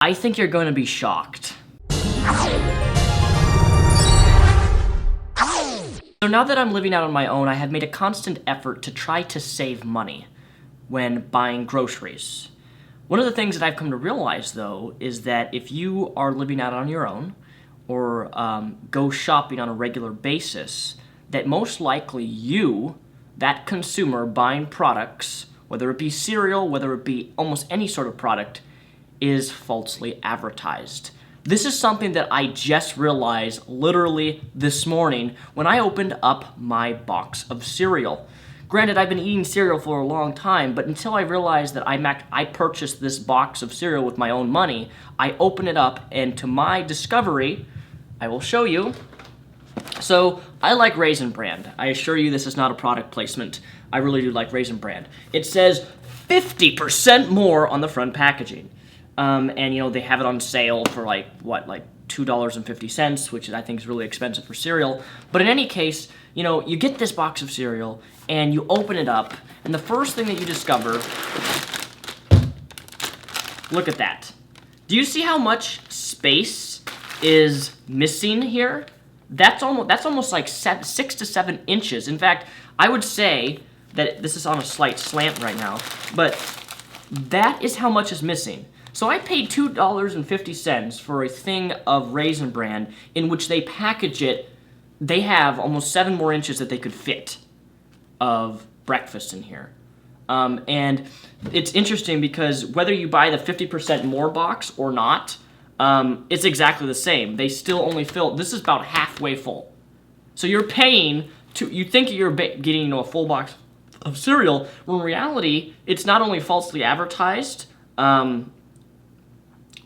I think you're going to be shocked. So now that I'm living out on my own, I have made a constant effort to try to save money when buying groceries. One of the things that I've come to realize, though, is that if you are living out on your own or go shopping on a regular basis, that most likely you, that consumer buying products, whether it be cereal, whether it be almost any sort of product, is falsely advertised. This is something that I just realized literally this morning when I opened up my box of cereal. Granted, I've been eating cereal for a long time, but until I realized that I purchased this box of cereal with my own money, I opened it up, and to my discovery, I will show you. So, I like Raisin Bran. I assure you this is not a product placement. I really do like Raisin Bran. It says 50% more on the front packaging. And, you know, they have it on sale for, like $2.50, which I think is really expensive for cereal. But in any case, you know, you get this box of cereal, and you open it up, and the first thing that you discover, look at that. Do you see how much space is missing here? That's almost like 6 to 7 inches. In fact, I would say that this is on a slight slant right now, but that is how much is missing. So I paid $2.50 for a thing of Raisin Bran in which they package it. They have almost 7 more inches that they could fit of breakfast in here. And it's interesting because whether you buy the 50% more box or not, it's exactly the same. They still only fill, this is about halfway full. So you're paying, you think you're getting, you know, a full box of cereal, when in reality, it's not only falsely advertised,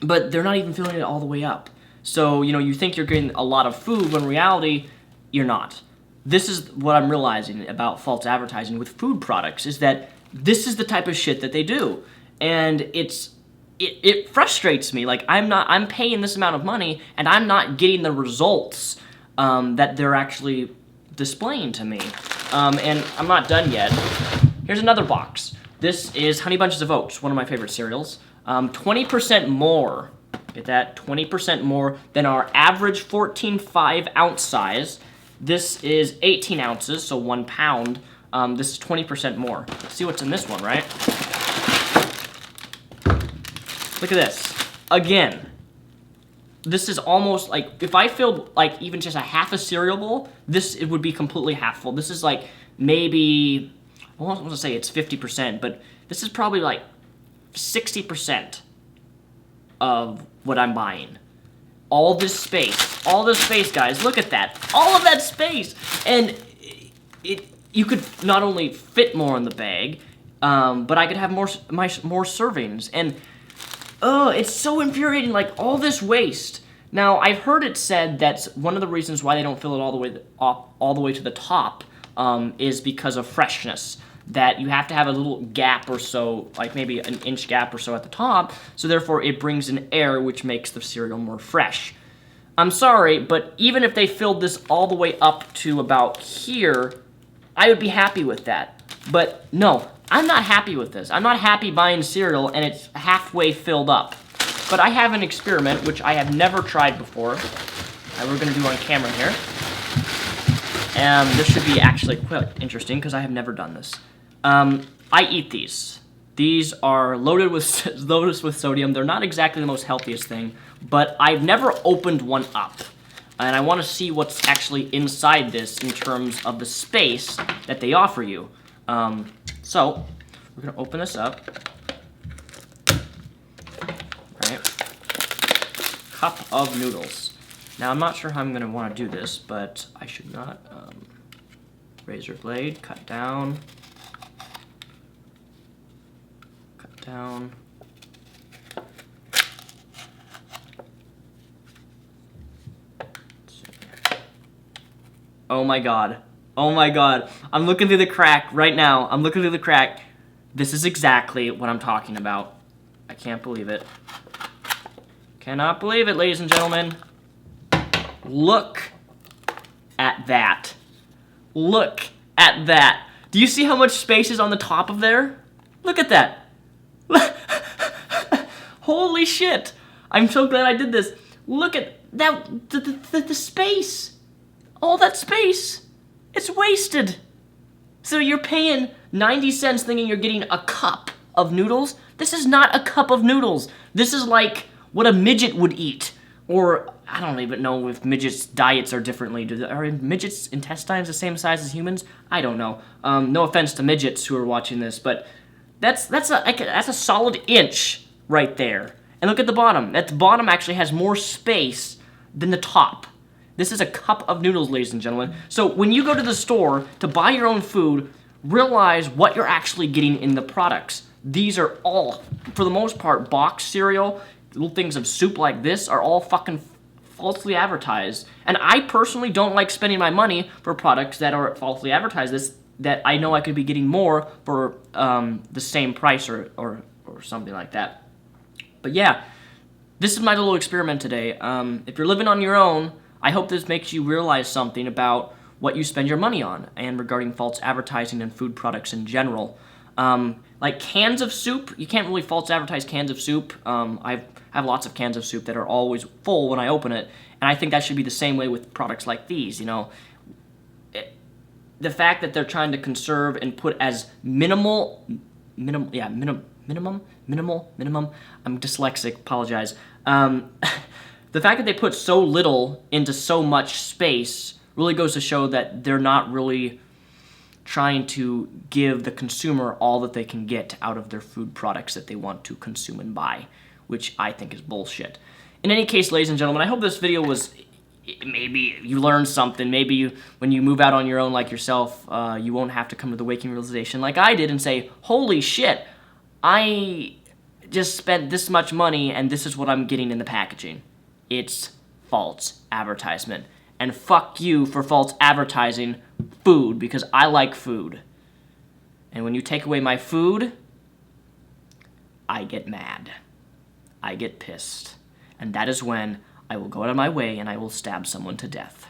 but they're not even filling it all the way up. So, you know, you think you're getting a lot of food, when in reality, you're not. This is what I'm realizing about false advertising with food products, is that this is the type of shit that they do. And it frustrates me. Like, I'm paying this amount of money, and I'm not getting the results that they're actually displaying to me. And I'm not done yet. Here's another box. This is Honey Bunches of Oats, one of my favorite cereals. 20% more, get that, 20% more than our average 14.5 ounce size. This is 18 ounces, so 1 pound. This is 20% more. Let's see what's in this one, right? Look at this. Again, this is almost like, if I filled like even just a half a cereal bowl, it would be completely half full. This is like maybe, I don't want to say it's 50%, but this is probably like 60% of what I'm buying. All this space, guys, look at that. All of that space. And you could not only fit more in the bag, but I could have more servings. And oh, it's so infuriating, like all this waste. Now, I've heard it said that one of the reasons why they don't fill it all the way to the top is because of freshness. That you have to have a little gap or so, like maybe an inch gap or so at the top, so therefore it brings in air, which makes the cereal more fresh. I'm sorry, but even if they filled this all the way up to about here, I would be happy with that. But no, I'm not happy with this. I'm not happy buying cereal and it's halfway filled up. But I have an experiment, which I have never tried before, that we're going to do on camera here. And this should be actually quite interesting, because I have never done this. I eat these. These are loaded with sodium. They're not exactly the most healthiest thing, but I've never opened one up. And I want to see what's actually inside this in terms of the space that they offer you. So, we're going to open this up. Right. Cup of noodles. Now, I'm not sure how I'm going to want to do this, but I should not. Razor blade, cut down. Cut down. Oh my god. Oh my god. I'm looking through the crack right now. I'm looking through the crack. This is exactly what I'm talking about. I can't believe it. Cannot believe it, ladies and gentlemen. Look at that. Look at that. Do you see how much space is on the top of there? Look at that. Holy shit. I'm so glad I did this. Look at that, the space. All that space. It's wasted. So you're paying 90 cents thinking you're getting a cup of noodles? This is not a cup of noodles. This is like what a midget would eat. Or, I don't even know if midgets' diets are differently. Are midgets' intestines the same size as humans? I don't know. No offense to midgets who are watching this, but that's a solid inch right there. And look at the bottom. That bottom actually has more space than the top. This is a cup of noodles, ladies and gentlemen. So when you go to the store to buy your own food, realize what you're actually getting in the products. These are all, for the most part, boxed cereal. Little things of soup like this are all fucking falsely advertised. And I personally don't like spending my money for products that are falsely advertised. That I know I could be getting more for the same price or something like that. But yeah, this is my little experiment today. If you're living on your own, I hope this makes you realize something about what you spend your money on and regarding false advertising and food products in general. Like cans of soup, you can't really false advertise cans of soup. I have lots of cans of soup that are always full when I open it, and I think that should be the same way with products like these, you know. The fact that they're trying to conserve and put as minimal, I'm dyslexic, apologize. The fact that they put so little into so much space really goes to show that they're not really trying to give the consumer all that they can get out of their food products that they want to consume and buy, which I think is bullshit. In any case, ladies and gentlemen, I hope this video was, maybe you learned something. Maybe when you move out on your own like yourself, you won't have to come to the waking realization like I did and say, holy shit, I just spent this much money and this is what I'm getting in the packaging. It's false advertisement. And fuck you for false advertising food, because I like food. And when you take away my food, I get mad. I get pissed. And that is when I will go out of my way and I will stab someone to death.